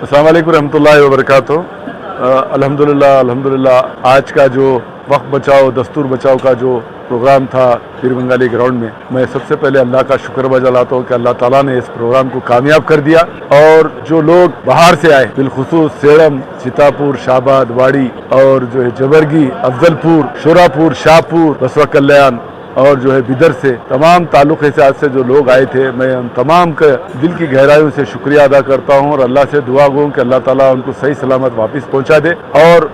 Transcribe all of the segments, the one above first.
अस्सलाम वालेकुम रहमतुल्लाहि व बरकातहू। अल्हम्दुलिल्लाह आज का जो वक्त बचाओ दस्तूर बचाओ का जो प्रोग्राम था पीर बंगाली ग्राउंड में, मैं सबसे पहले अल्लाह का शुक्र बजाता हूँ कि अल्लाह ताला ने इस प्रोग्राम को कामयाब कर दिया। और जो लोग बाहर से आए, बिलखुसूस सेड़म, सीतापुर, शाहबाद, वाड़ी और जो है जबरगी, अफजलपुर, शोरापुर, शाहपुर, बसवा कल्याण और जो है बिदर से तमाम ताल्लुक़ हिसाब से जो लोग आए थे, मैं उन तमाम का दिल की गहराइयों से शुक्रिया अदा करता हूँ और अल्लाह से दुआ गो कि अल्लाह ताला उनको सही सलामत वापस पहुँचा दे। और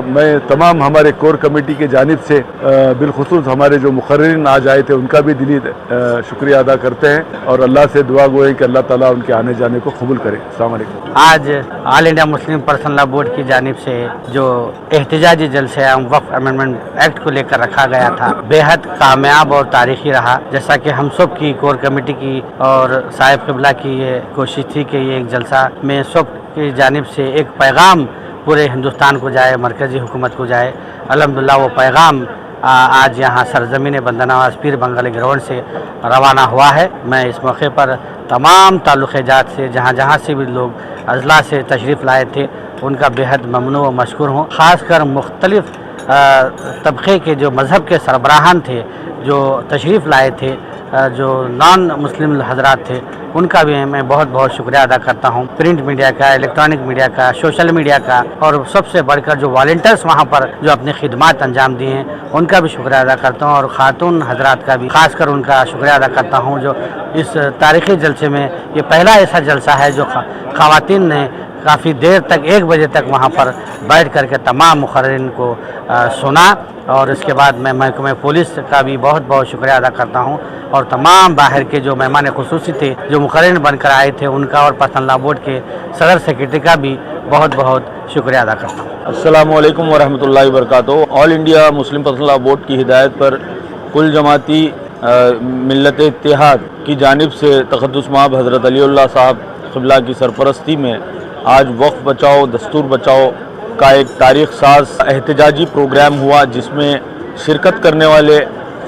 मैं तमाम हमारे कोर कमेटी के जानिब से बिलखुसूस हमारे जो मुकर्रिरीन आज आए थे उनका भी दिली शुक्रिया अदा करते हैं और अल्लाह से दुआ गो है कि अल्लाह ताला उनके आने जाने को कबूल करे। अस्सलाम वालेकुम। आज ऑल इंडिया मुस्लिम पर्सनल लॉ बोर्ड की जानिब से जो एहतजाजी जलसे आम वक्फ अमेंडमेंट एक्ट को लेकर रखा गया था, बेहद कामयाब और तारीखी रहा। जैसा कि हम सब की कोर कमेटी की और साहिब क़िबला की ये कोशिश थी कि ये एक जलसा में सब की जानिब से एक पैगाम पूरे हिंदुस्तान को जाए, मरकज़ी हुकूमत को जाए। अल्हम्दुलिल्लाह वो पैगाम आज यहाँ सरजमीन बंदरनवाज पीर बंगाली ग्राउंड से रवाना हुआ है। मैं इस मौके पर तमाम ताल्लुक़ात से जहाँ जहाँ से भी लोग अजला से तशरीफ़ लाए थे उनका बेहद ममनू व मशकूर हूँ। ख़ासकर मुख्तलिफ़ तबक़े के जो मज़हब के सरबराहान थे जो तशरीफ़ लाए थे, जो नॉन मुस्लिम हज़रात थे, उनका भी मैं बहुत बहुत शुक्रिया अदा करता हूँ। प्रिंट मीडिया का, इलेक्ट्रॉनिक मीडिया का, सोशल मीडिया का और सबसे बढ़कर जो वॉलंटियर्स वहाँ पर जो अपनी खिदमत अंजाम दिए हैं उनका भी शुक्रिया अदा करता हूँ। और ख़ातून हज़रात का भी खासकर उनका शुक्रिया अदा करता हूँ जो इस तारीख़ी जलसे में ये पहला ऐसा जलसा है जो ख़वातीन ने काफ़ी देर तक 1 बजे तक वहाँ पर बैठ करके तमाम मुकर्रिरीन को सुना। और इसके बाद मैं महकमे पुलिस का भी बहुत बहुत शुक्रिया अदा करता हूँ और तमाम बाहर के जो मेहमान खुसूसी थे जो मुकर्रिरीन बनकर आए थे उनका और पर्सनल लॉ बोर्ड के सदर सेक्रेटरी का भी बहुत बहुत शुक्रिया अदा करता हूँ। अस्सलामु अलैकुम वरहमतुल्लाहि वबरकातुहू। ऑल इंडिया मुस्लिम पर्सनल लॉ बोर्ड की हिदायत पर कुल जमाती मिल्लत इत्तेहाद की जानिब से तक़द्दुस माब हज़रत अलीउल्लाह साहब क़िबला की सरपरस्ती में आज वक्फ बचाओ दस्तूर बचाओ का एक तारीख़ साज एहतजाजी प्रोग्राम हुआ, जिसमें शिरकत करने वाले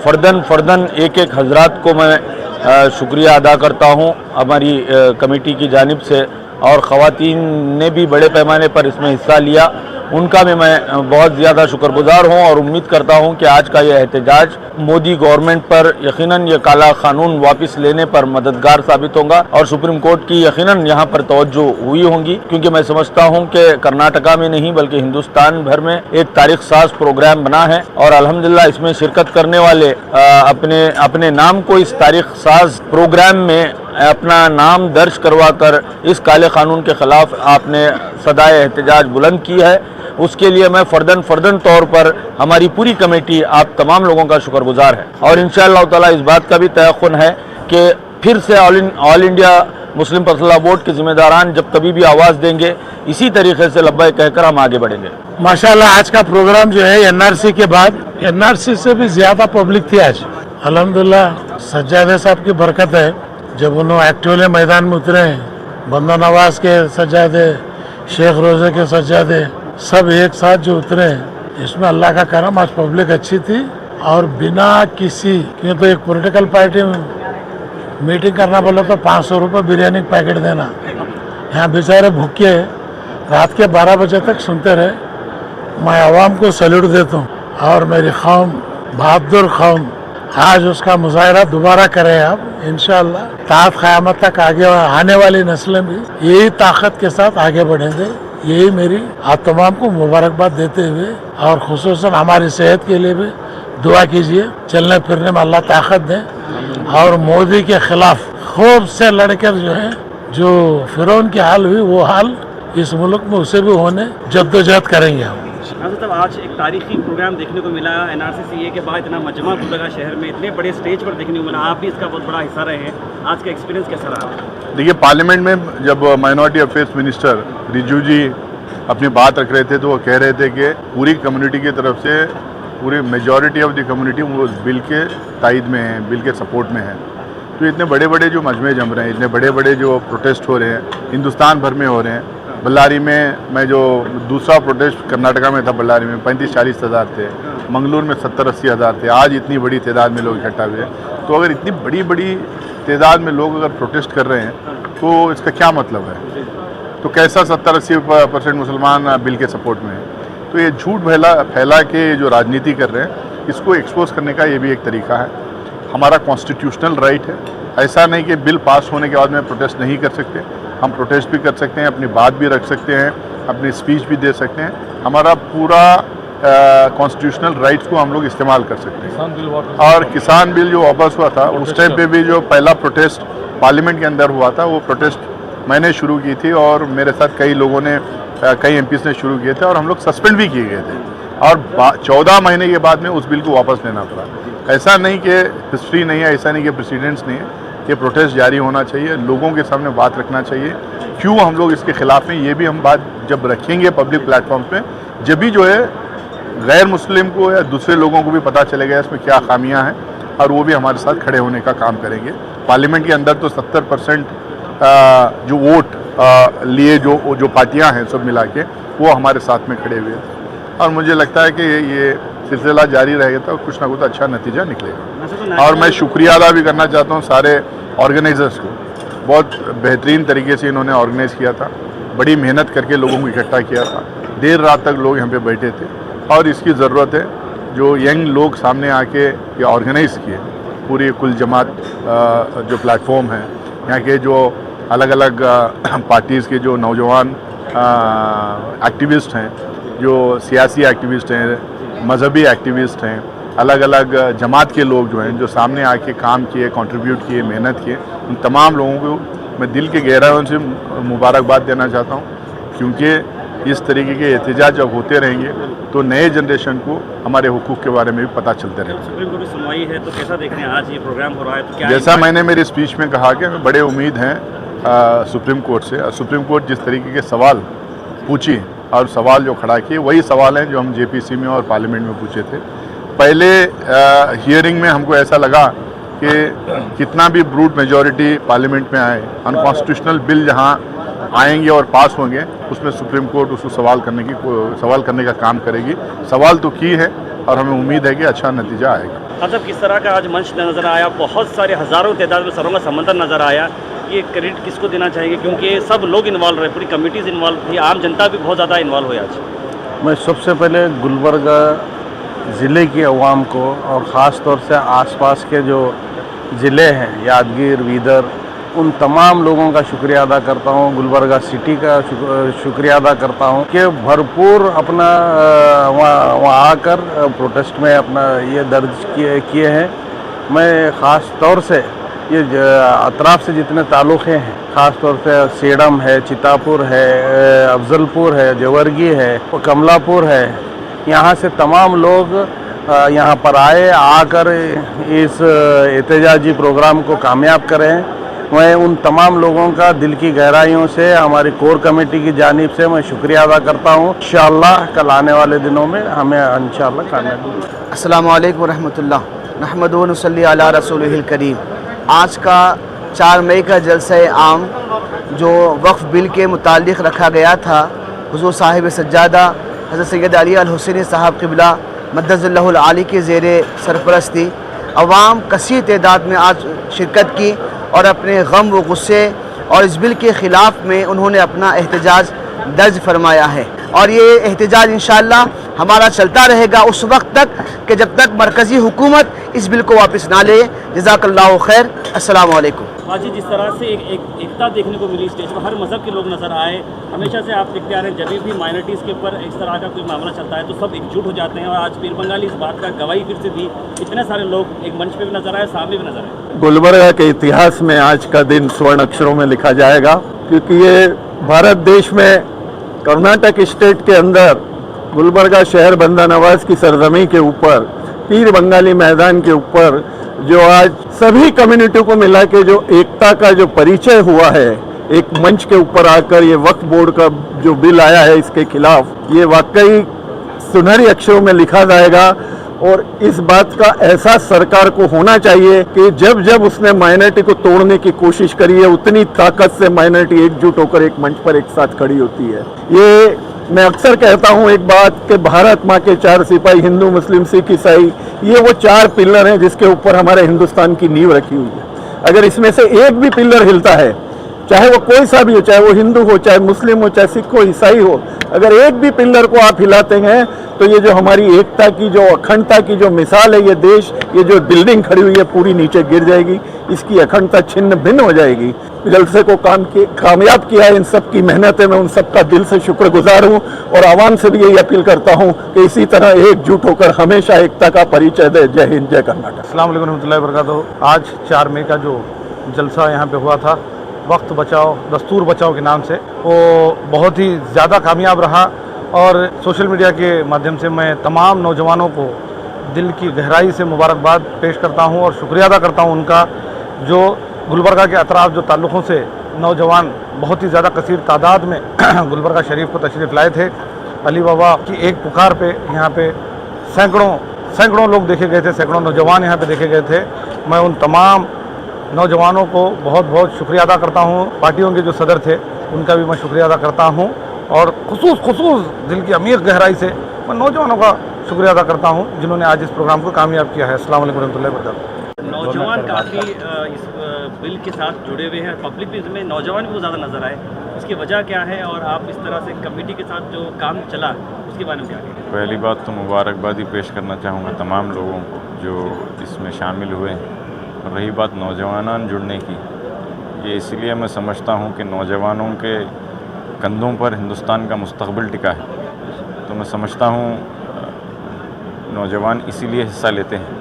फ़र्दन एक एक हज़रात को मैं शुक्रिया अदा करता हूँ हमारी कमेटी की जानिब से। और ख़वातीन ने भी बड़े पैमाने पर इसमें हिस्सा लिया, उनका भी मैं बहुत ज़्यादा शुक्रगुज़ार हूँ और उम्मीद करता हूँ कि आज का यह एहतजाज मोदी गवर्नमेंट पर यकीनन ये काला कानून वापस लेने पर मददगार साबित होगा और सुप्रीम कोर्ट की यकीनन यहाँ पर तवज्जो हुई होंगी, क्योंकि मैं समझता हूँ कि कर्नाटका में नहीं बल्कि हिंदुस्तान भर में एक तारीख़ साज प्रोग्राम बना है और अल्हम्दुलिल्लाह इसमें शिरकत करने वाले अपने नाम को इस तारीख़ साज प्रोग्राम में अपना नाम दर्ज करवा कर इस काले कानून के ख़िलाफ़ आपने सदाए एहतजाज बुलंद की है। उसके लिए मैं फ़र्दन तौर पर हमारी पूरी कमेटी आप तमाम लोगों का शुक्रगुज़ार है और इंशाअल्लाह ताला इस बात का भी तयक़ुन है कि फिर से ऑल इंडिया मुस्लिम पर्सनल लॉ बोर्ड के ज़िम्मेदारान जब कभी भी आवाज़ देंगे इसी तरीके से लब्बैक कहकर हम आगे बढ़ेंगे। माशाअल्लाह आज का प्रोग्राम जो है एनआरसी के बाद, एनआरसी से भी ज़्यादा पब्लिक थी आज। अल्हम्दुलिल्लाह सज्जादे साहब की बरकत है, जब उन्होंने एक्टिवली मैदान में उतरे हैं, बंदा नवाज के सज्जादे, शेख रोज़े के सज्जादे सब एक साथ जो उतरे हैं, इसमें अल्लाह का करम आज पब्लिक अच्छी थी और बिना किसी क्यों तो एक पॉलिटिकल पार्टी मीटिंग करना बोला तो 500 रुपये बिरयानी पैकेट देना, यहाँ बेचारे भूखे रात के 12 बजे तक सुनते रहे। मैं आवाम को सैल्यूट देता हूँ और मेरी कौम बहादुर कौम आज उसका मुजाहरा दोबारा करें आप इंशाअल्लाह। ताकत क़यामत तक आगे आने वाली नस्लें भी यही ताकत के साथ आगे बढ़ेंगे, यही मेरी आप तमाम को मुबारकबाद देते हुए और खुसूसन हमारी सेहत के लिए भी दुआ कीजिए, चलने फिरने में अल्लाह ताकत दे और मोदी के खिलाफ खूब से लड़कर जो है जो फिरौन की हाल हुई वो हाल इस मुल्क में उसे भी होने जद्दोजहद करेंगे हम। तब आज एक तारीखी प्रोग्राम देखने को मिला एनआरसी सीए के बाद, इतना मजमा लगा शहर में, इतने बड़े स्टेज पर देखने को मिला, आप भी इसका बहुत बड़ा हिस्सा रहे हैं, आज का एक्सपीरियंस कैसा रहा? देखिए, पार्लियामेंट में जब माइनॉरिटी अफेयर्स मिनिस्टर रिजू जी अपनी बात रख रहे थे तो वो कह रहे थे कि पूरी कम्युनिटी की तरफ से पूरी मेजॉरिटी ऑफ द कम्युनिटी वो बिल के तायद में है, बिल के सपोर्ट में है। तो इतने बड़े बड़े जो मजमे जम रहे हैं, इतने बड़े बड़े जो प्रोटेस्ट हो रहे हैं हिंदुस्तान भर में हो रहे हैं। बल्लारी में मैं जो दूसरा प्रोटेस्ट कर्नाटका में था, बल्लारी में 35-40 हज़ार थे, मंगलूर में 70-80 हज़ार थे, आज इतनी बड़ी तादाद में लोग इकट्ठा हुए। तो अगर इतनी बड़ी बड़ी तादाद में लोग अगर प्रोटेस्ट कर रहे हैं तो इसका क्या मतलब है? तो कैसा 70-80% मुसलमान बिल के सपोर्ट में है। तो ये झूठ फैला के जो राजनीति कर रहे हैं, इसको एक्सपोज करने का ये भी एक तरीका है। हमारा कॉन्स्टिट्यूशनल राइट है, ऐसा नहीं कि बिल पास होने के बाद में प्रोटेस्ट नहीं कर सकते। हम प्रोटेस्ट भी कर सकते हैं, अपनी बात भी रख सकते हैं, अपनी स्पीच भी दे सकते हैं। हमारा पूरा कॉन्स्टिट्यूशनल राइट्स को हम लोग इस्तेमाल कर सकते हैं। और किसान बिल जो वापस हुआ था, उस टाइम पे भी जो पहला प्रोटेस्ट पार्लियामेंट के अंदर हुआ था, वो प्रोटेस्ट मैंने शुरू की थी और मेरे साथ कई लोगों ने, कई एमपीज़ ने शुरू किए थे और हम लोग सस्पेंड भी किए गए थे। और 14 महीने के बाद में उस बिल को वापस लेना पड़ा। ऐसा नहीं कि हिस्ट्री नहीं है, ऐसा नहीं कि प्रेसिडेंट्स नहीं है। ये प्रोटेस्ट जारी होना चाहिए, लोगों के सामने बात रखना चाहिए क्यों हम लोग इसके खिलाफ हैं। ये भी हम बात जब रखेंगे पब्लिक प्लेटफॉर्म पे, जब भी जो है गैर मुस्लिम को या दूसरे लोगों को भी पता चलेगा इसमें क्या खामियां हैं और वो भी हमारे साथ खड़े होने का काम करेंगे। पार्लियामेंट के अंदर तो 70% जो वोट लिए जो पार्टियां हैं सब मिला के वो हमारे साथ में खड़े हुए हैं और मुझे लगता है कि ये सिलसिला जारी रहेगा तो कुछ ना कुछ अच्छा नतीजा निकलेगा। और मैं शुक्रिया अदा भी करना चाहता हूँ सारे ऑर्गेनाइजर्स को। बहुत बेहतरीन तरीके से इन्होंने ऑर्गेनाइज़ किया था, बड़ी मेहनत करके लोगों को इकट्ठा किया था, देर रात तक लोग यहाँ पे बैठे थे और इसकी ज़रूरत है। जो यंग लोग सामने आके ये ऑर्गेनाइज़ किए, पूरी कुल जमात जो प्लेटफॉर्म है, यहाँ के जो अलग अलग पार्टीज़ के जो नौजवान एक्टिविस्ट हैं, जो सियासी एक्टिविस्ट हैं, मजहबी एक्टिविस्ट हैं, अलग अलग जमात के लोग जो हैं, जो सामने आके काम किए, कंट्रीब्यूट किए, मेहनत किए, उन तमाम लोगों को मैं दिल के गहराइयों से मुबारकबाद देना चाहता हूँ। क्योंकि इस तरीके के एहतजाज जब होते रहेंगे तो नए जनरेशन को हमारे हुकूक के बारे में भी पता चलते रहेगा। सुप्रीम कोर्ट की सुनवाई है तो कैसा देख रहे हैं, आज ये प्रोग्राम हो रहा है तो क्या जैसा मैंने मेरी स्पीच में कहा कि हमें बड़े उम्मीद हैं सुप्रीम कोर्ट से। सुप्रीम कोर्ट जिस तरीके के सवाल पूछी और सवाल जो खड़ा किए वही सवाल हैं जो हम जेपीसी में और पार्लियामेंट में पूछे थे। पहले हियरिंग में हमको ऐसा लगा कि कितना भी ब्रूट मेजॉरिटी पार्लियामेंट में आए, अनकॉन्स्टिट्यूशनल बिल जहां आएंगे और पास होंगे उसमें सुप्रीम कोर्ट उसको सवाल करने का काम करेगी। सवाल तो की है और हमें उम्मीद है कि अच्छा नतीजा आएगा। मतलब किस तरह का आज मंच नज़र आया, बहुत सारे हज़ारों तादाद में सरों का समंदर नज़र आया। ये क्रेडिट किसको देना चाहिए क्योंकि सब लोग इन्वॉल्व रहे, पूरी कमेटीज इन्वॉल्व थी, आम जनता भी बहुत ज़्यादा इन्वॉल्व हुई आज। मैं सबसे पहले गुलबर्गा ज़िले की अवाम को और ख़ास तौर से आसपास के जो ज़िले हैं, यादगीर, वीदर, उन तमाम लोगों का शुक्रिया अदा करता हूँ। गुलबर्गा सिटी का शुक्रिया अदा करता हूँ कि भरपूर अपना वहाँ आकर प्रोटेस्ट में अपना ये दर्ज किए हैं। मैं ख़ास तौर से ये अतराफ़ से जितने ताल्लुक़े हैं, ख़ास तौर से सेडम है, चितापुर है, अफजलपुर है, जवर्गी है, कमलापुर है, यहाँ से तमाम लोग यहाँ पर आकर इस एहतजाजी प्रोग्राम को कामयाब करें। मैं उन तमाम लोगों का दिल की गहराइयों से, हमारी कोर कमेटी की जानिब से मैं शुक्रिया अदा करता हूँ। इंशाअल्लाह कल आने वाले दिनों में हमें इंशाअल्लाह कामयाबी। अस्सलामु अलैकुम रहमतुल्लाह, नहमदुहु व नसल्ली अला रसूलिहिल करीम। आज का 4 मई का जलसा आम जो वक्फ बिल के मुतालिक रखा गया था, हुज़ूर साहिब सज्जादा हज़रत सैयद अली अल हुसैनी साहब क़िबला मद्दज़ल्लहुल आली के ज़ेरे सरपरस्ती अवाम कसीर तादाद में आज शिरकत की और अपने गम व गुस्से और इस बिल के ख़िलाफ़ में उन्होंने अपना एहतजाज दर्ज फरमाया है। और ये एहतजाज इंशाअल्लाह हमारा चलता रहेगा उस वक्त तक कि जब तक मरकज़ी हुकूमत इस बिल को वापस ना ले। जज़ाकल्लाहु खैर। अस्सलामु अलैकुम। आज जिस तरह से एकता देखने को मिली स्टेज पर, हर मज़हब के लोग नज़र आए। हमेशा से आप देखते आ रहे हैं जब भी माइनॉरिटीज़ के ऊपर इस तरह का कोई मामला चलता है तो सब एकजुट हो जाते हैं और आज पीर बंगाली इस बात का गवाही फिर से दी। इतने सारे लोग एक मंच पे भी नजर आए, सामने भी नजर आए। गुलबर्गा के इतिहास में आज का दिन स्वर्ण अक्षरों में लिखा जाएगा क्योंकि ये भारत देश में कर्नाटक स्टेट के अंदर गुलबर्गा शहर बंदा नवाज की सरजमी के ऊपर पीर बंगाली मैदान के ऊपर जो आज सभी कम्युनिटी को मिला के जो एकता का जो परिचय हुआ है, एक मंच के ऊपर आकर ये वक्फ बोर्ड का जो बिल आया है इसके खिलाफ, ये वाकई सुनहरी अक्षरों में लिखा जाएगा। और इस बात का एहसास सरकार को होना चाहिए कि जब जब उसने माइनॉरिटी को तोड़ने की कोशिश करी है उतनी ताकत से माइनॉरिटी एकजुट होकर एक मंच पर एक साथ खड़ी होती है। ये मैं अक्सर कहता हूँ एक बात कि भारत माँ के 4 सिपाही, हिंदू, मुस्लिम, सिख, ईसाई, ये वो 4 पिलर हैं जिसके ऊपर हमारे हिंदुस्तान की नींव रखी हुई है। अगर इसमें से एक भी पिलर हिलता है, चाहे वो कोई सा भी हो, चाहे वो हिंदू हो, चाहे मुस्लिम हो, चाहे सिख हो, ईसाई हो, अगर एक भी पिलर को आप हिलाते हैं तो ये जो हमारी एकता की, जो अखंडता की जो मिसाल है, ये देश, ये जो बिल्डिंग खड़ी हुई है पूरी नीचे गिर जाएगी, इसकी अखंडता छिन्न भिन्न हो जाएगी। जलसे को कामयाब किया है, इन सब की मेहनत है, मैं उन सब का दिल से शुक्रगुजार हूँ और आवाम से भी यही अपील करता हूँ कि इसी तरह एकजुट होकर हमेशा एकता का परिचय दे। जय हिंद, जय कर्नाटक। अस्सलाम वालेकुम रहमतुल्लाहि व बरकातहू। आज 4 मई का जो जलसा यहाँ पे हुआ था, वक्त बचाओ दस्तूर बचाओ के नाम से, वो बहुत ही ज़्यादा कामयाब रहा और सोशल मीडिया के माध्यम से मैं तमाम नौजवानों को दिल की गहराई से मुबारकबाद पेश करता हूँ और शुक्रिया अदा करता हूँ उनका, जो गुलबर्गा के अतराफ़ जो ताल्लुक़ों से नौजवान बहुत ही ज़्यादा कसीर तादाद में गुलबर्गा शरीफ को तशरीफ़ लाए थे। अली बाबा की एक पुकार पे यहाँ पे सैकड़ों लोग देखे गए थे, सैकड़ों नौजवान यहाँ पे देखे गए थे। मैं उन तमाम नौजवानों को बहुत बहुत शुक्रिया अदा करता हूँ। पार्टियों के जो सदर थे उनका भी मैं शुक्रिया अदा करता हूँ और खुसूस दिल की अमीर गहराई से मैं नौजवानों का शुक्रिया अदा करता हूँ जिन्होंने आज इस प्रोग्राम को कामयाब किया है। अस्सलाम वालेकुम रहमतुल्लाहि व बरकातहू। नौजवान काफ़ी इस बिल के साथ जुड़े हुए हैं, पब्लिक भी इसमें नौजवान भी बहुत ज़्यादा नज़र आए, इसकी वजह क्या है और आप इस तरह से कमेटी के साथ जो काम चला उसके बारे में क्या कहेंगे? पहली बात तो मुबारकबादी पेश करना चाहूँगा तमाम लोगों को जो इसमें शामिल हुए हैं। और रही बात नौजवान जुड़ने की, ये इसलिए मैं समझता हूँ कि नौजवानों के कंधों पर हिंदुस्तान का मुस्तकबिल टिका है, तो मैं समझता हूँ नौजवान इसीलिए हिस्सा लेते हैं,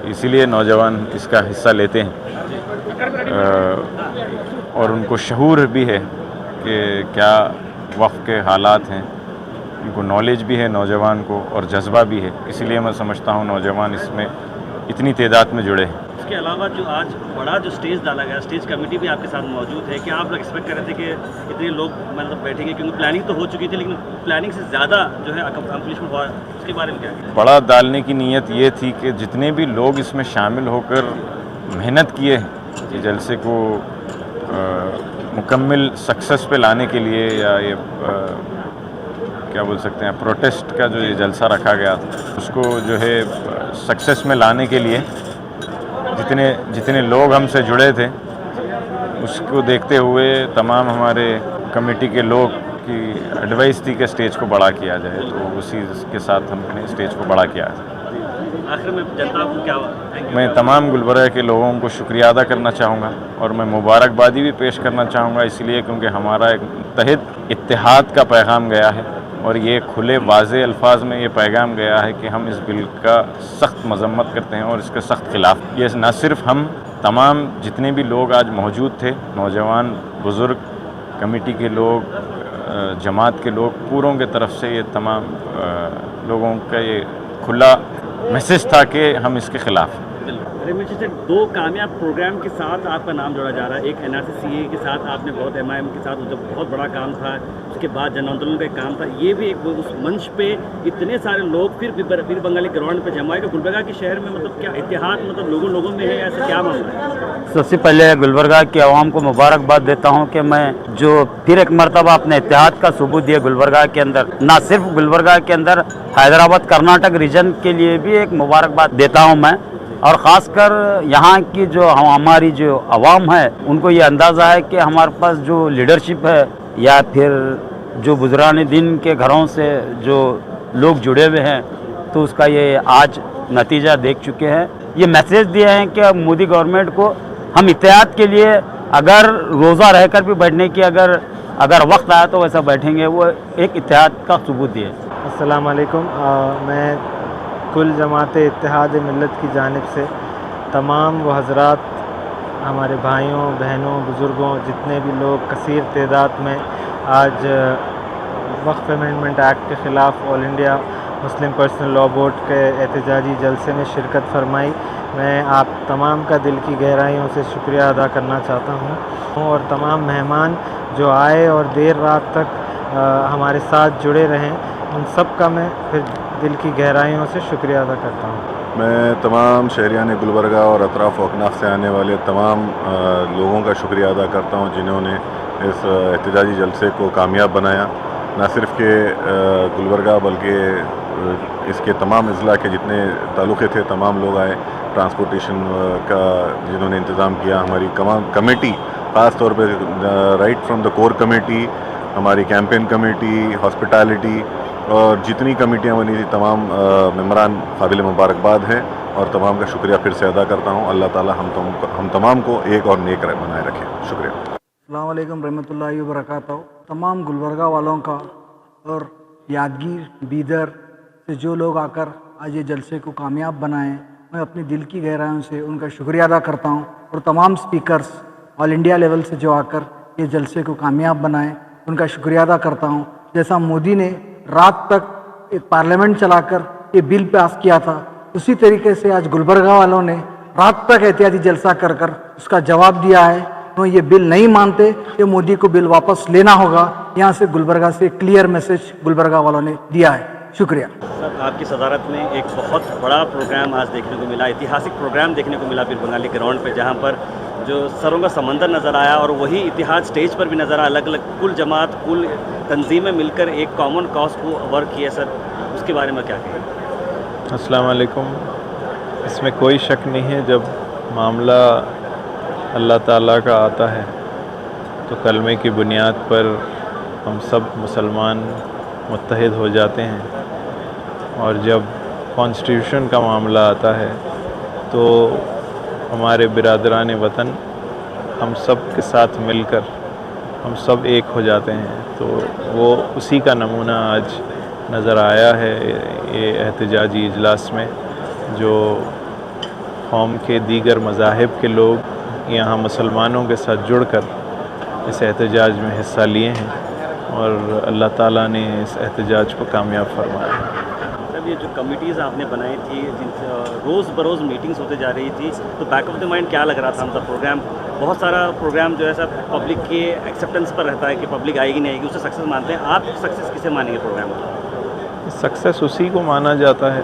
इसीलिए नौजवान इसका हिस्सा लेते हैं और उनको शऊर भी है कि क्या वक्त के हालात हैं, उनको नॉलेज भी है नौजवान को और जज्बा भी है, इसीलिए मैं समझता हूँ नौजवान इसमें इतनी तादाद में जुड़े हैं। इसके अलावा जो आज बड़ा जो स्टेज डाला गया, स्टेज कमेटी भी आपके साथ मौजूद है, क्या आप लोग एक्सपेक्ट कर रहे थे कि इतने लोग मतलब बैठेंगे? क्योंकि प्लानिंग तो हो चुकी थी लेकिन प्लानिंग से ज़्यादा जो है अकम्प्लिशमेंट हुआ, उसके बारे में क्या है? बड़ा डालने की नीयत ये थी कि जितने भी लोग इसमें शामिल होकर मेहनत किए हैं कि जलसे को मुकम्मल सक्सेस पे लाने के लिए, या ये क्या बोल सकते हैं, प्रोटेस्ट का जो ये जलसा रखा गया था उसको जो है सक्सेस में लाने के लिए जितने लोग हमसे जुड़े थे उसको देखते हुए तमाम हमारे कमेटी के लोग की एडवाइस थी कि स्टेज को बड़ा किया जाए, तो उसी के साथ हमने स्टेज को बड़ा किया है। आखिर में जनता को क्या हुआ? मैं तमाम गुलबर्गा के लोगों को शुक्रिया अदा करना चाहूँगा और मैं मुबारकबादी भी पेश करना चाहूँगा, इसलिए क्योंकि हमारा एक मुत्तहिद इत्तेहाद का पैगाम गया है और ये खुले वाज़े अल्फाज में ये पैगाम गया है कि हम इस बिल का सख्त मजम्मत करते हैं और इसके सख्त खिलाफ। ये न सिर्फ हम, तमाम जितने भी लोग आज मौजूद थे, नौजवान, बुज़ुर्ग, कमेटी के लोग, जमात के लोग, पूरों के तरफ से ये तमाम लोगों का ये खुला मैसेज था कि हम इसके खिलाफ। रमेश जी, 2 कामयाब प्रोग्राम के साथ आपका नाम जोड़ा जा रहा है। एक NRC-CAA के साथ आपने बहुत MIM के साथ जो बहुत बड़ा काम था, उसके बाद जन आंदोलन का एक काम था, ये भी एक उस मंच पे इतने सारे लोग फिर बंगाली ग्राउंड पे जमा है। गुलबर्गा के शहर में मतलब क्या इतिहाद मतलब लोगों में है, ऐसा क्या मामला है? सबसे पहले गुलबर्गा की आवाम को मुबारकबाद देता हूँ कि मैं जो फिर एक मरतबा अपने इतिहाद का सबूत दिया गुलबर्गा के अंदर, ना सिर्फ गुलबर्गा के अंदर, हैदराबाद कर्नाटक रीजन के लिए भी एक मुबारकबाद देता हूँ मैं। और ख़ासकर यहाँ की जो हमारी जो आवाम है उनको ये अंदाज़ा है कि हमारे पास जो लीडरशिप है या फिर जो बुजुर्गान दिन के घरों से जो लोग जुड़े हुए हैं, तो उसका ये आज नतीजा देख चुके हैं। ये मैसेज दिए हैं कि मोदी गवर्नमेंट को हम इत्तेहाद के लिए अगर रोज़ा रहकर भी बैठने की अगर वक्त आया तो वैसा बैठेंगे, वो एक इत्तेहाद का सबूत दिए। अस्सलाम वालेकुम। मैं कुल जमात इत्तेहाद मिल्लत की जानिब से तमाम वो हज़रात, हमारे भाइयों बहनों बुज़ुर्गों, जितने भी लोग कसीर तादाद में आज वक्फ अमेंडमेंट एक्ट के ख़िलाफ़ ऑल इंडिया मुस्लिम पर्सनल लॉ बोर्ड के एहतजाजी जलसे में शिरकत फरमाई, मैं आप तमाम का दिल की गहराइयों से शुक्रिया अदा करना चाहता हूँ। और तमाम मेहमान जो आए और देर रात तक हमारे साथ जुड़े रहें, उन सब का मैं फिर दिल की गहराइयों से शुक्रिया अदा करता हूँ। मैं तमाम शहरियान गुलबर्गा और अतराफ़ व अकनाफ से आने वाले तमाम लोगों का शुक्रिया अदा करता हूँ जिन्होंने इस एहतजाजी जलसे को कामयाब बनाया। न सिर्फ के गुलबर्गा बल्कि इसके तमाम अज़ला के जितने ताल्लुक़े थे तमाम लोग आए, ट्रांसपोर्टेशन का जिन्होंने इंतज़ाम किया, हमारी कमेटी ख़ास तौर पे right from the core committee, हमारी कैंपेन कमेटी, हॉस्पिटैलिटी और जितनी कमेटियाँ बनी थी तमाम मेम्बरान काबिल मुबारकबाद हैं और तमाम का शुक्रिया फिर से अदा करता हूँ। अल्लाह ताला हम तमाम को एक और नेक बनाए रखें। शुक्रिया। अस्सलाम वालेकुम रहमतुल्लाहि व बरकातहू। तमाम गुलबर्गा वालों का और यादगीर बीदर से जो लोग आकर आज ये जलसे को कामयाब बनाएं, मैं अपनी दिल की गहराइयों से उनका शुक्रिया अदा करता हूँ। और तमाम स्पीकर्स ऑल इंडिया लेवल से जो आकर ये जलसे को कामयाब बनाएं, उनका शुक्रिया अदा करता हूँ। जैसा मोदी ने रात तक एक पार्लियामेंट चलाकर ये बिल पास किया था, उसी तरीके से आज गुलबर्गा वालों ने रात तक एहतियाती जलसा कर कर उसका जवाब दिया है। तो ये बिल नहीं मानते कि मोदी को बिल वापस लेना होगा। यहाँ से गुलबर्गा से क्लियर मैसेज गुलबर्गा वालों ने दिया है। शुक्रिया। सर, आपकी सदारत में एक बहुत बड़ा प्रोग्राम आज देखने को मिला, ऐतिहासिक प्रोग्राम देखने को मिला पीर बंगाली ग्राउंड पे, जहाँ पर जो सरों का समंदर नज़र आया और वही इतिहाद स्टेज पर भी नज़र आया। अलग अलग कुल जमात, कुल तंजीमें मिलकर एक कॉमन कॉज को वर्क किया। सर, उसके बारे में क्या कहें? अस्सलाम वालेकुम। इसमें कोई शक नहीं है, जब मामला अल्लाह ताला का आता है तो कलमे की बुनियाद पर हम सब मुसलमान मुत्तहिद हो जाते हैं, और जब कॉन्स्टिट्यूशन का मामला आता है तो हमारे बिरादरान वतन हम सब के साथ मिलकर हम सब एक हो जाते हैं। तो वो उसी का नमूना आज नज़र आया है ये एहतजाजी इजलास में, जो कौम के दीगर मज़ाहिब के लोग यहाँ मुसलमानों के साथ जुड़कर इस एहतजाज में हिस्सा लिए हैं, और अल्लाह ताला ने इस एहतजाज को कामयाब फरमाया। सर, ये जो कमिटीज़ आपने बनाई थी, जिनसे रोज़ बरोज़ मीटिंग्स होते जा रही थी, तो बैक ऑफ द माइंड क्या लग रहा था? मतलब प्रोग्राम, बहुत सारा प्रोग्राम जो है सब पब्लिक के एक्सेप्टेंस पर रहता है कि पब्लिक आएगी नहीं आएगी, उसे सक्सेस मानते हैं। आप सक्सेस किसे मानेंगे प्रोग्राम की? सक्सेस उसी को माना जाता है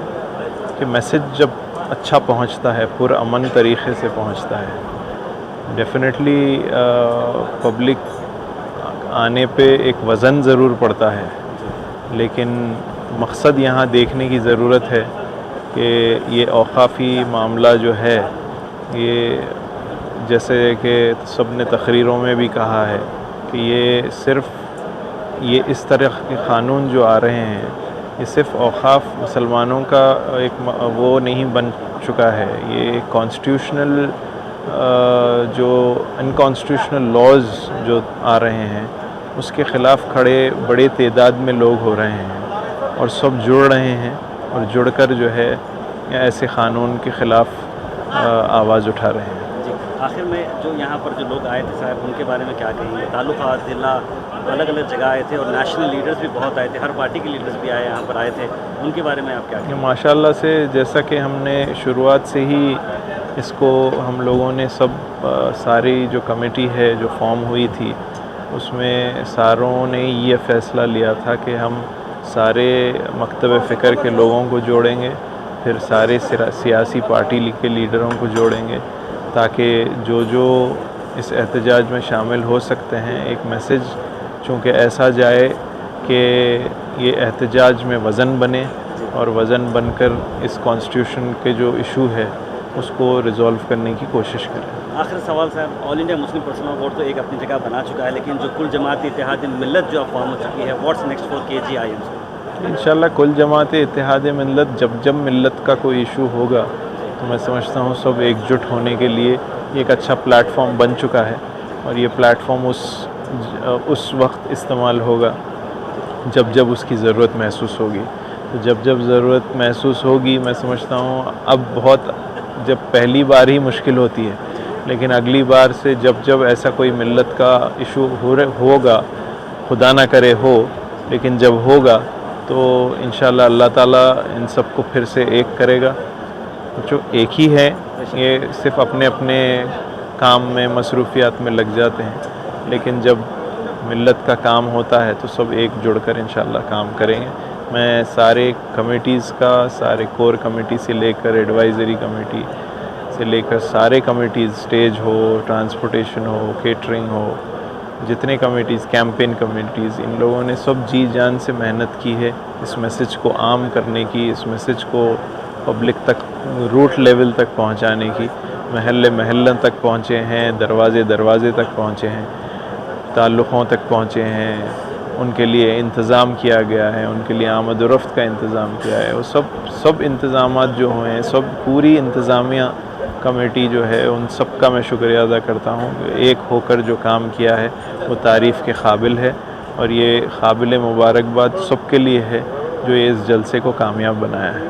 कि मैसेज जब अच्छा पहुंचता है, पुरअमन तरीक़े से पहुंचता है। डेफिनेटली पब्लिक आने पे एक वज़न ज़रूर पड़ता है, लेकिन मकसद यहाँ देखने की ज़रूरत है कि ये औक़ाफ़ी मामला जो है, ये जैसे कि सब ने तकरीरों में भी कहा है कि ये सिर्फ़ ये इस तरह के क़ानून जो आ रहे हैं, ये सिर्फ़ औक़ाफ़ मुसलमानों का एक वो नहीं बन चुका है। ये कॉन्स्टिट्यूशनल जो अनकॉन्स्टिट्यूशनल लॉज़ जो आ रहे हैं, उसके ख़िलाफ़ खड़े बड़े तादाद में लोग हो रहे हैं, और सब जुड़ रहे हैं, और जुड़कर जो है ऐसे क़ानून के ख़िलाफ़ आवाज़ उठा रहे हैं। जी, आखिर में जो यहाँ पर जो लोग आए थे साहब, उनके बारे में क्या कहेंगे? ताल्लुकात, ज़िला, अलग अलग जगह आए थे, और नेशनल लीडर्स भी बहुत आए थे, हर पार्टी के लीडर्स भी आए यहाँ पर आए थे, उनके बारे में आप क्या कहेंगे? माशाल्लाह से, जैसा कि हमने शुरुआत से ही इसको हम लोगों ने सब सारी जो कमेटी है जो फॉर्म हुई थी, उसमें सारों ने ये फ़ैसला लिया था कि हम सारे मकतब फ़िक्र के लोगों को जोड़ेंगे, फिर सारे सियासी पार्टी के लीडरों को जोड़ेंगे, ताकि जो जो इस एहतजाज में शामिल हो सकते हैं, एक मैसेज चूँकि ऐसा जाए कि ये एहतजाज में वज़न बने, और वज़न बनकर इस कॉन्स्टिट्यूशन के जो इशू है उसको रिज़ॉल्व करने की कोशिश करें। आखिरी सवाल साहब, all India Muslim personal board तो एक अपनी जगह बना चुका है, लेकिन जो कुल जमात इत्तेहाद मिल्लत जो अब फॉर्म हो चुकी है, व्हाट्स नेक्स्ट फॉर KGIM? इंशाल्लाह कुल जमात इत्तेहाद मिल्लत, जब मिल्लत का कोई इशू होगा तो मैं समझता हूँ सब एकजुट होने के लिए एक अच्छा प्लेटफॉर्म बन चुका है, और ये प्लेटफॉर्म उस वक्त इस्तेमाल होगा जब जब उसकी ज़रूरत महसूस होगी। तो जब जब ज़रूरत महसूस होगी, मैं समझता हूँ अब बहुत, जब पहली बार ही मुश्किल होती है, लेकिन अगली बार से जब जब ऐसा कोई मिल्लत का इशू होगा, खुदा ना करे हो, लेकिन जब होगा तो इंशाल्लाह अल्लाह ताला इन सब को फिर से एक करेगा। जो एक ही है, ये सिर्फ़ अपने अपने काम में मसरूफियात में लग जाते हैं, लेकिन जब मिल्लत का काम होता है तो सब एक जुड़कर इंशाल्लाह काम करेंगे। मैं सारे कमेटीज़ का, सारे कोर कमेटी से लेकर एडवाइज़री कमेटी से लेकर सारे कमेटीज़, स्टेज हो, ट्रांसपोर्टेशन हो, केटरिंग हो, जितने कमेटीज़, कैंपेन कमेटीज़, इन लोगों ने सब जी जान से मेहनत की है इस मैसेज को आम करने की, इस मैसेज को पब्लिक तक, रूट लेवल तक पहुंचाने की, محلے محلوں تک پہنچے ہیں، دروازے دروازے تک پہنچے ہیں، تعلقوں تک پہنچے ہیں، ان کے لیے انتظام کیا گیا ہے، ان کے لیے آمد و رفت کا انتظام کیا ہے. وہ سب انتظامات جو ہوئے ہیں، پوری انتظامیہ کمیٹی جو ہے ان سب کا میں شکریہ ادا کرتا ہوں. ایک ہو کر جو کام کیا ہے وہ تعریف کے قابل ہے، اور یہ قابل مبارکباد سب کے لیے ہے جو اس جلسے کو کامیاب بنایا ہے.